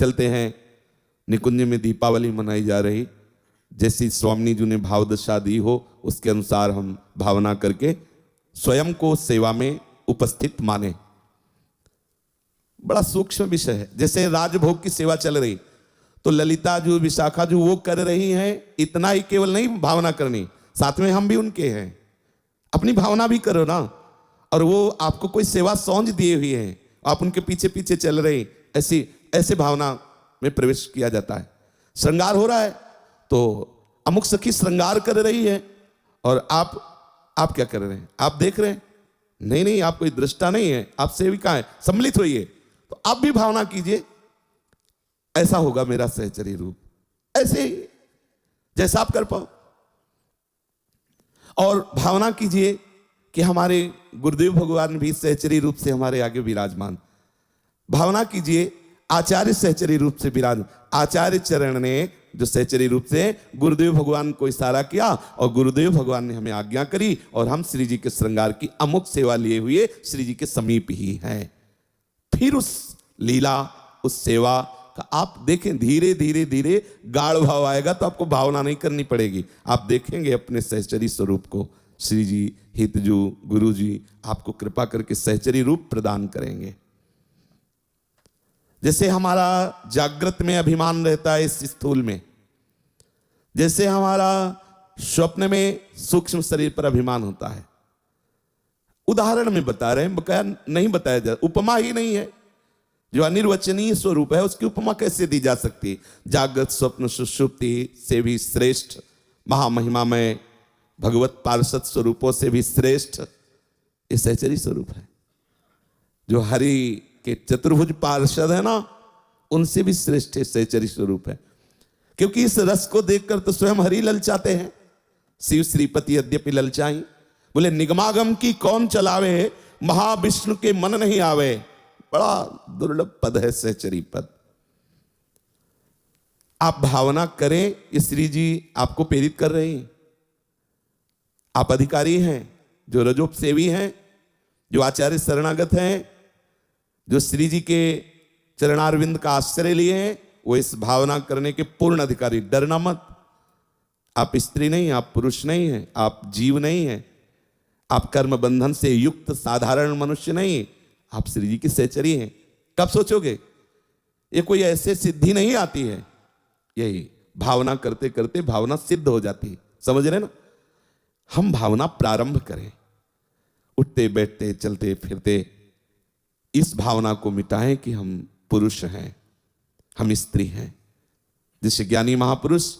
चलते हैं, निकुंज में दीपावली मनाई जा रही, जैसी स्वामी जी ने भाव दशा दी हो उसके अनुसार हम भावना करके स्वयं को सेवा में उपस्थित माने। बड़ा सूक्ष्म विषय है। जैसे राजभोग की सेवा चल रही तो ललिता जो विशाखा जो वो कर रही हैं, इतना ही केवल नहीं भावना करनी, साथ में हम भी उनके हैं, अपनी भावना भी करो ना। और वो आपको कोई सेवा सौंज दिए हुए हैं, आप उनके पीछे पीछे चल रहे, ऐसे भावना में प्रवेश किया जाता है। श्रृंगार हो रहा है तो अमुक सखी श्रृंगार कर रही है और आप क्या कर रहे हैं? आप देख रहे हैं? नहीं, आप कोई दृष्टा नहीं है, आप सेविका है, सम्मिलित होइए। तो आप भी भावना कीजिए, ऐसा होगा मेरा सहचरी रूप, ऐसे ही जैसा आप कर पाओ। और भावना कीजिए कि हमारे गुरुदेव भगवान भी सहचरी रूप से हमारे आगे विराजमान। भावना कीजिए आचार्य सहचरी रूप से विराजमान। आचार्य चरण ने जो सहचरी रूप से गुरुदेव भगवान को इशारा किया और गुरुदेव भगवान ने हमें आज्ञा करी और हम श्री जी के श्रृंगार की अमुक सेवा लिए हुए श्री जी के समीप ही हैं। फिर उस लीला, उस सेवा का आप देखें, धीरे धीरे धीरे गाढ़ भाव आएगा तो आपको भावना नहीं करनी पड़ेगी। आप देखेंगे अपने सहचरी स्वरूप को। श्री जी, हितजू, गुरु जी आपको कृपा करके सहचरी रूप प्रदान करेंगे। जैसे हमारा जागृत में अभिमान रहता है इस स्थूल में, जैसे हमारा स्वप्न में सूक्ष्म शरीर पर अभिमान होता है। उदाहरण में बता रहे हैं, बकाया नहीं बताया जा, उपमा ही नहीं है। जो अनिर्वचनीय स्वरूप है उसकी उपमा कैसे दी जा सकती है? जागृत, स्वप्न, सुषुप्ति से भी श्रेष्ठ महामहिमा में भगवत पार्षद स्वरूपों से भी श्रेष्ठ ये सहचरी स्वरूप है। जो हरि के चतुर्भुज पार्षद है ना, उनसे भी श्रेष्ठ सहचरी स्वरूप है। क्योंकि इस रस को देखकर तो स्वयं हरि ललचाते हैं। शिव श्रीपति यद्यपि ललचाई, बोले निगमागम की कौन चलावे, महाविष्णु के मन नहीं आवे। बड़ा दुर्लभ पद है सहचरी पद। आप भावना करें, ये श्री जी आपको प्रेरित कर रहे हैं। आप अधिकारी हैं, जो रजोपसेवी हैं, जो आचार्य शरणागत हैं, जो श्री जी के चरणारविंद का आश्रय लिए हैं, वो इस भावना करने के पूर्ण अधिकारी। डरना मत। आप स्त्री नहीं, आप पुरुष नहीं हैं, आप जीव नहीं हैं, आप कर्म बंधन से युक्त साधारण मनुष्य नहीं, आप श्री जी की सहचरी हैं। कब सोचोगे? ये कोई ऐसे सिद्धि नहीं आती है, यही भावना करते करते भावना सिद्ध हो जाती है। समझ रहे ना? हम भावना प्रारंभ करें, उठते बैठते चलते फिरते इस भावना को मिटाएं कि हम पुरुष हैं, हम स्त्री हैं। जैसे ज्ञानी महापुरुष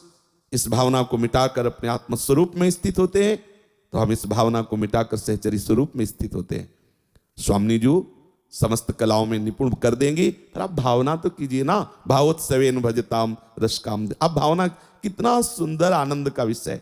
इस भावना को मिटाकर अपने आत्म स्वरूप में स्थित होते हैं, तो हम इस भावना को मिटाकर सहचरी स्वरूप में स्थित होते हैं। स्वामी जी समस्त कलाओं में निपुण कर देंगी, पर आप भावना तो कीजिए ना। भावोत्सवेन भजताम रसकाम। अब भावना कितना सुंदर आनंद का विषय।